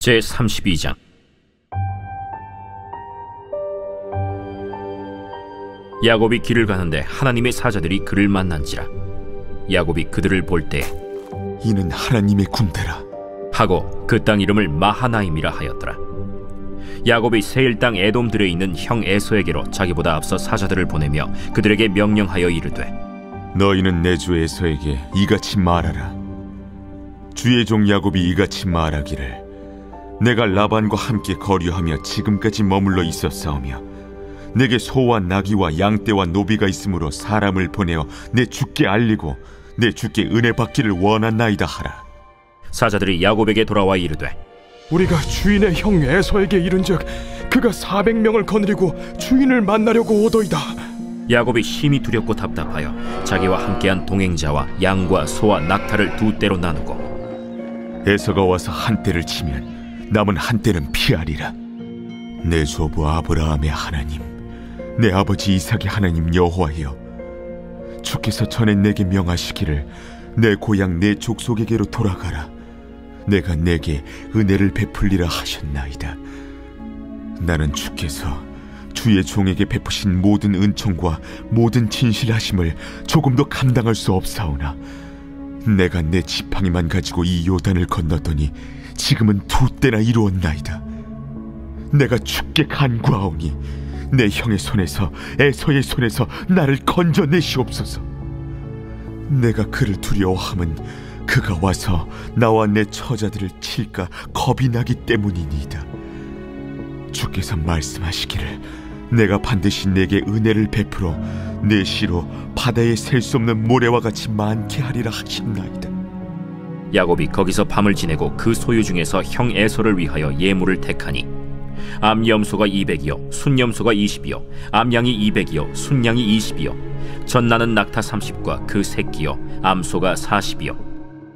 제32장. 야곱이 길을 가는데 하나님의 사자들이 그를 만난지라. 야곱이 그들을 볼 때 이는 하나님의 군대라 하고 그 땅 이름을 마하나임이라 하였더라. 야곱이 세일 땅 에돔들에 있는 형 에서에게로 자기보다 앞서 사자들을 보내며 그들에게 명령하여 이르되, 너희는 내 주 에서에게 이같이 말하라. 주의 종 야곱이 이같이 말하기를, 내가 라반과 함께 거류하며 지금까지 머물러 있었사오며 내게 소와 나귀와 양떼와 노비가 있으므로 사람을 보내어 내 주께 알리고 내 주께 은혜 받기를 원하나이다 하라. 사자들이 야곱에게 돌아와 이르되, 우리가 주인의 형 에서에게 이른즉 그가 400명을 거느리고 주인을 만나려고 오더이다. 야곱이 심히 두렵고 답답하여 자기와 함께한 동행자와 양과 소와 낙타를 두 떼로 나누고, 에서가 와서 한 떼를 치면 남은 한 떼는 피하리라. 내 조부 아브라함의 하나님, 내 아버지 이삭의 하나님 여호와여, 주께서 전에 내게 명하시기를 내 고향 내 족속에게로 돌아가라. 내가 내게 은혜를 베풀리라 하셨나이다. 나는 주께서 주의 종에게 베푸신 모든 은총과 모든 진실하심을 조금도 감당할 수 없사오나, 내가 내 지팡이만 가지고 이 요단을 건넜더니 지금은 두 때나 이루었나이다. 내가 주께 간구하오니 내 형의 손에서 에서의 손에서 나를 건져내시옵소서. 내가 그를 두려워함은 그가 와서 나와 내 처자들을 칠까 겁이 나기 때문이니이다. 주께서 말씀하시기를, 내가 반드시 내게 은혜를 베풀어 내 시로 바다에 셀 수 없는 모래와 같이 많게 하리라 하셨나이다. 야곱이 거기서 밤을 지내고 그 소유 중에서 형 에서를 위하여 예물을 택하니, 암염소가 200이요 순염소가 20이요 암양이 200이요 순양이 20이요 젖나는 낙타 30과 그 새끼요 암소가 40이요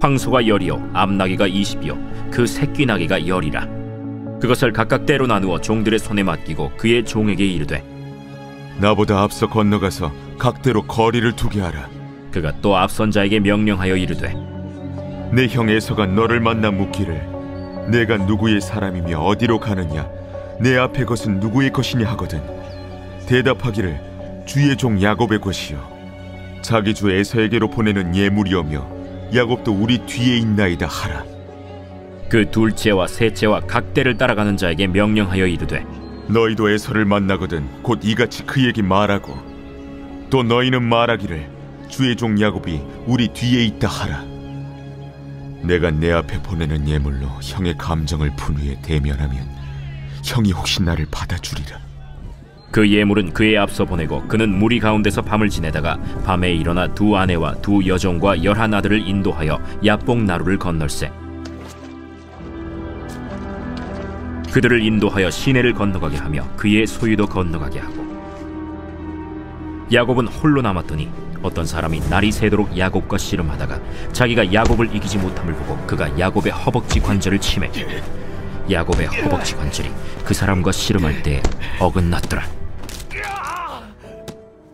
황소가 10이요 암나귀가 20이요 그 새끼 나귀가 10이라. 그것을 각각 떼로 나누어 종들의 손에 맡기고 그의 종에게 이르되, 나보다 앞서 건너가서 각대로 거리를 두게 하라. 그가 또 앞선 자에게 명령하여 이르되, 내 형 에서가 너를 만나 묻기를, 내가 누구의 사람이며 어디로 가느냐, 내 앞에 것은 누구의 것이냐 하거든 대답하기를, 주의 종 야곱의 것이요 자기 주 에서에게로 보내는 예물이오며 야곱도 우리 뒤에 있나이다 하라. 그 둘째와 셋째와 각 떼를 따라가는 자에게 명령하여 이르되, 너희도 에서를 만나거든 곧 이같이 그에게 말하고, 또 너희는 말하기를, 주의 종 야곱이 우리 뒤에 있다 하라. 내가 내 앞에 보내는 예물로 형의 감정을 푼 후에 대면하면 형이 혹시 나를 받아주리라. 그 예물은 그의 앞서 보내고 그는 무리 가운데서 밤을 지내다가 밤에 일어나 두 아내와 두 여종과 11 아들을 인도하여 야복 나루를 건널세. 그들을 인도하여 시내를 건너가게 하며 그의 소유도 건너가게 하고, 야곱은 홀로 남았더니 어떤 사람이 날이 새도록 야곱과 씨름하다가 자기가 야곱을 이기지 못함을 보고 그가 야곱의 허벅지 관절을 치매 야곱의 허벅지 관절이 그 사람과 씨름할 때에 어긋났더라.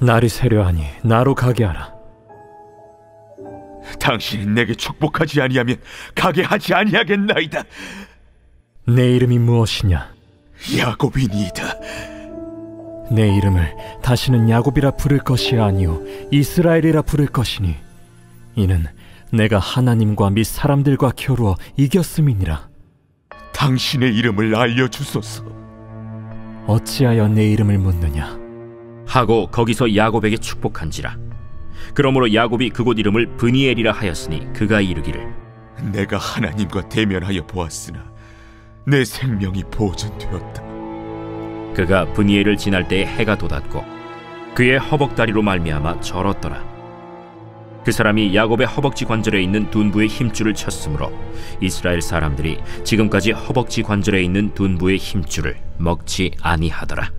날이 새려하니 나로 가게 하라. 당신이 내게 축복하지 아니하면 가게 하지 아니하겠나이다. 내 이름이 무엇이냐? 야곱이니이다. 내 이름을 다시는 야곱이라 부를 것이 아니요 이스라엘이라 부를 것이니, 이는 내가 하나님과 및 사람들과 겨루어 이겼음이니라. 당신의 이름을 알려주소서. 어찌하여 내 이름을 묻느냐 하고 거기서 야곱에게 축복한지라. 그러므로 야곱이 그곳 이름을 브니엘이라 하였으니 그가 이르기를, 내가 하나님과 대면하여 보았으나 내 생명이 보존되었다. 그가 브니엘을 지날 때에 해가 돋았고 그의 허벅다리로 말미암아 절었더라. 그 사람이 야곱의 허벅지 관절에 있는 둔부의 힘줄을 쳤으므로 이스라엘 사람들이 지금까지 허벅지 관절에 있는 둔부의 힘줄을 먹지 아니하더라.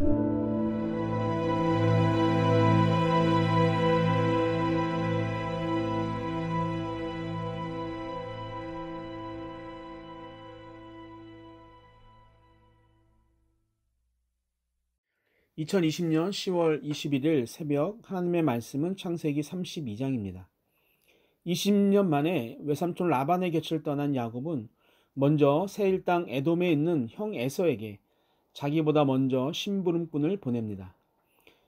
2020년 10월 21일 새벽 하나님의 말씀은 창세기 32장입니다. 20년 만에 외삼촌 라반의 곁을 떠난 야곱은 먼저 세일 땅 에돔에 있는 형 에서에게 자기보다 먼저 심부름꾼을 보냅니다.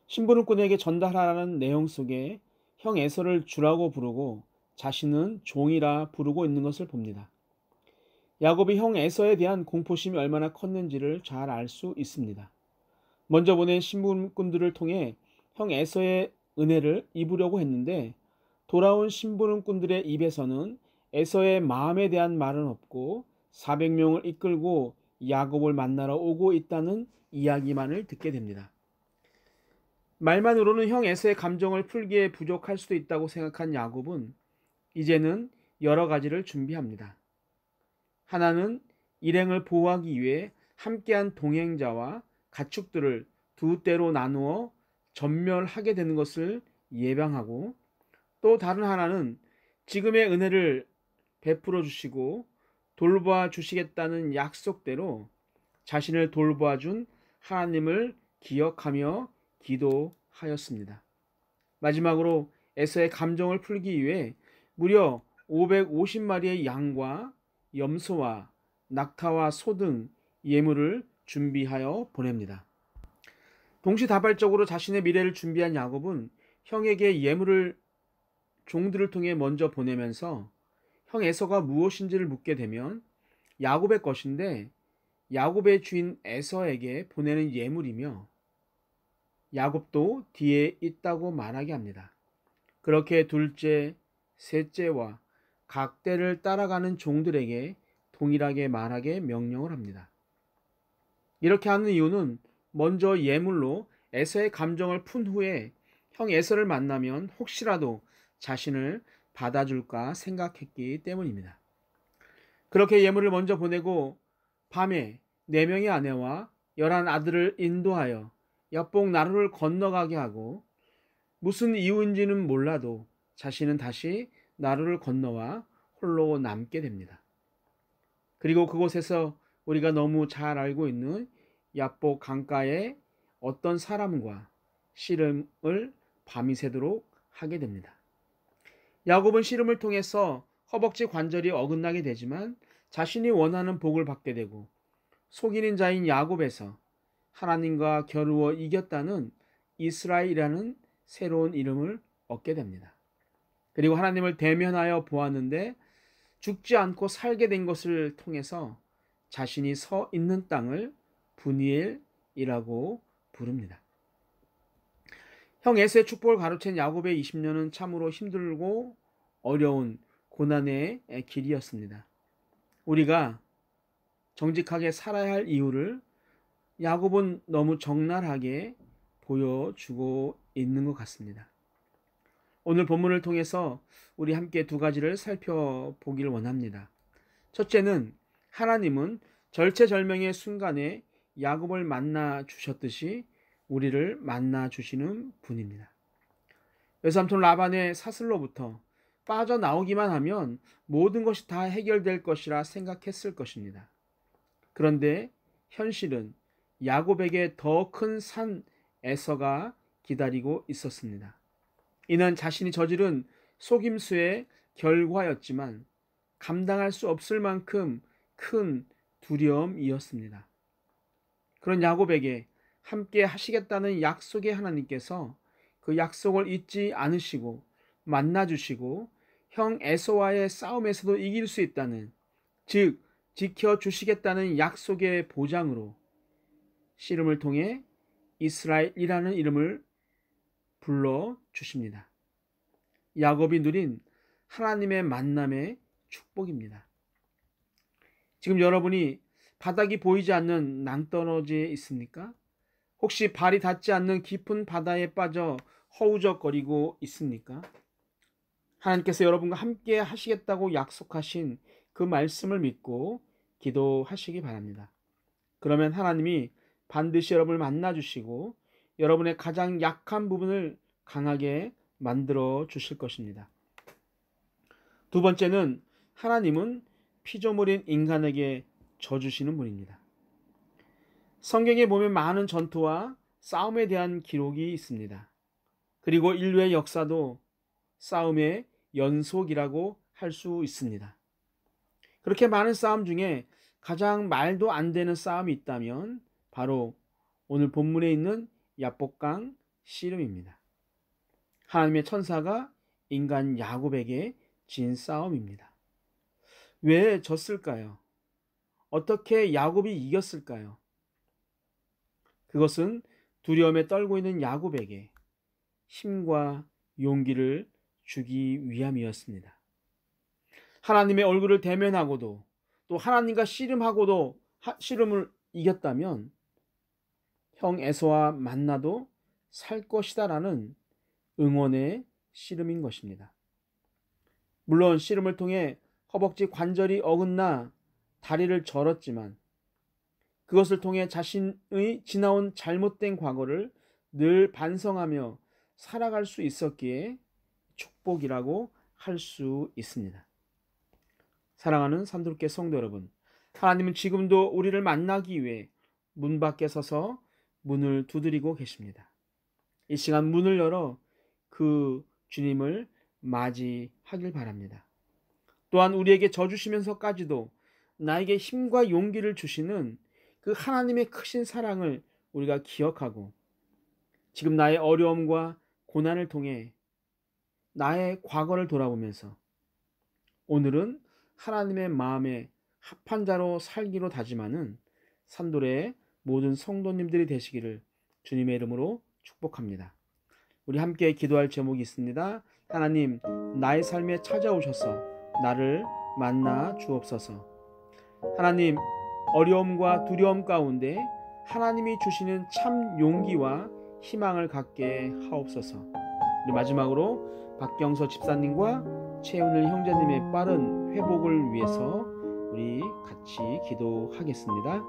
심부름꾼에게 전달하라는 내용 속에 형 에서를 주라고 부르고 자신은 종이라 부르고 있는 것을 봅니다. 야곱이 형 에서에 대한 공포심이 얼마나 컸는지를 잘 알 수 있습니다. 먼저 보낸 심부름꾼들을 통해 형 에서의 은혜를 입으려고 했는데 돌아온 심부름꾼들의 입에서는 에서의 마음에 대한 말은 없고 400명을 이끌고 야곱을 만나러 오고 있다는 이야기만을 듣게 됩니다. 말만으로는 형 에서의 감정을 풀기에 부족할 수도 있다고 생각한 야곱은 이제는 여러 가지를 준비합니다. 하나는 일행을 보호하기 위해 함께한 동행자와 가축들을 두 떼로 나누어 전멸하게 되는 것을 예방하고, 또 다른 하나는 지금의 은혜를 베풀어 주시고 돌보아 주시겠다는 약속대로 자신을 돌보아 준 하나님을 기억하며 기도하였습니다. 마지막으로 에서의 감정을 풀기 위해 무려 550마리의 양과 염소와 낙타와 소 등 예물을 준비하여 보냅니다. 동시다발적으로 자신의 미래를 준비한 야곱은 형에게 예물을 종들을 통해 먼저 보내면서 형 에서가 무엇인지를 묻게 되면 야곱의 것인데 야곱의 주인 에서에게 보내는 예물이며 야곱도 뒤에 있다고 말하게 합니다. 그렇게 둘째, 셋째와 각 떼를 따라가는 종들에게 동일하게 말하게 명령을 합니다. 이렇게 하는 이유는 먼저 예물로 에서의 감정을 푼 후에 형 에서를 만나면 혹시라도 자신을 받아줄까 생각했기 때문입니다. 그렇게 예물을 먼저 보내고 밤에 4명의 아내와 11 아들을 인도하여 옆봉 나루를 건너가게 하고 무슨 이유인지는 몰라도 자신은 다시 나루를 건너와 홀로 남게 됩니다. 그리고 그곳에서 우리가 너무 잘 알고 있는 야복 강가에 어떤 사람과 씨름을 밤이 새도록 하게 됩니다. 야곱은 씨름을 통해서 허벅지 관절이 어긋나게 되지만 자신이 원하는 복을 받게 되고 속이는 자인 야곱에서 하나님과 겨루어 이겼다는 이스라엘이라는 새로운 이름을 얻게 됩니다. 그리고 하나님을 대면하여 보았는데 죽지 않고 살게 된 것을 통해서 자신이 서 있는 땅을 분이엘이라고 부릅니다. 형 에서의 축복을 가로챈 야곱의 20년은 참으로 힘들고 어려운 고난의 길이었습니다. 우리가 정직하게 살아야 할 이유를 야곱은 너무 적나라하게 보여주고 있는 것 같습니다. 오늘 본문을 통해서 우리 함께 두 가지를 살펴보기를 원합니다. 첫째는 하나님은 절체절명의 순간에 야곱을 만나 주셨듯이 우리를 만나 주시는 분입니다. 외삼촌 라반의 사슬로부터 빠져나오기만 하면 모든 것이 다 해결될 것이라 생각했을 것입니다. 그런데 현실은 야곱에게 더 큰 산 에서가 기다리고 있었습니다. 이는 자신이 저지른 속임수의 결과였지만 감당할 수 없을 만큼 큰 두려움이었습니다. 그런 야곱에게 함께 하시겠다는 약속의 하나님께서 그 약속을 잊지 않으시고 만나주시고 형 에서와의 싸움에서도 이길 수 있다는, 즉 지켜주시겠다는 약속의 보장으로 씨름을 통해 이스라엘이라는 이름을 불러주십니다. 야곱이 누린 하나님의 만남의 축복입니다. 지금 여러분이 바닥이 보이지 않는 낭떠러지에 있습니까? 혹시 발이 닿지 않는 깊은 바다에 빠져 허우적거리고 있습니까? 하나님께서 여러분과 함께 하시겠다고 약속하신 그 말씀을 믿고 기도하시기 바랍니다. 그러면 하나님이 반드시 여러분을 만나주시고 여러분의 가장 약한 부분을 강하게 만들어 주실 것입니다. 두 번째는 하나님은 피조물인 인간에게 져주시는 분입니다. 성경에 보면 많은 전투와 싸움에 대한 기록이 있습니다. 그리고 인류의 역사도 싸움의 연속이라고 할 수 있습니다. 그렇게 많은 싸움 중에 가장 말도 안 되는 싸움이 있다면 바로 오늘 본문에 있는 야복강 씨름입니다. 하나님의 천사가 인간 야곱에게 진 싸움입니다. 왜 졌을까요? 어떻게 야곱이 이겼을까요? 그것은 두려움에 떨고 있는 야곱에게 힘과 용기를 주기 위함이었습니다. 하나님의 얼굴을 대면하고도 또 하나님과 씨름하고도 씨름을 이겼다면 형 에서와 만나도 살 것이다라는 응원의 씨름인 것입니다. 물론 씨름을 통해 허벅지 관절이 어긋나 다리를 절었지만 그것을 통해 자신의 지나온 잘못된 과거를 늘 반성하며 살아갈 수 있었기에 축복이라고 할 수 있습니다. 사랑하는 삼두루께 성도 여러분, 하나님은 지금도 우리를 만나기 위해 문 밖에 서서 문을 두드리고 계십니다. 이 시간 문을 열어 그 주님을 맞이하길 바랍니다. 또한 우리에게 져주시면서까지도 나에게 힘과 용기를 주시는 그 하나님의 크신 사랑을 우리가 기억하고 지금 나의 어려움과 고난을 통해 나의 과거를 돌아보면서 오늘은 하나님의 마음에 합한 자로 살기로 다짐하는 삼도레의 모든 성도님들이 되시기를 주님의 이름으로 축복합니다. 우리 함께 기도할 제목이 있습니다. 하나님, 나의 삶에 찾아오셔서 나를 만나 주옵소서. 하나님, 어려움과 두려움 가운데 하나님이 주시는 참 용기와 희망을 갖게 하옵소서. 우리 마지막으로 박경서 집사님과 최은을 형제님의 빠른 회복을 위해서 우리 같이 기도하겠습니다.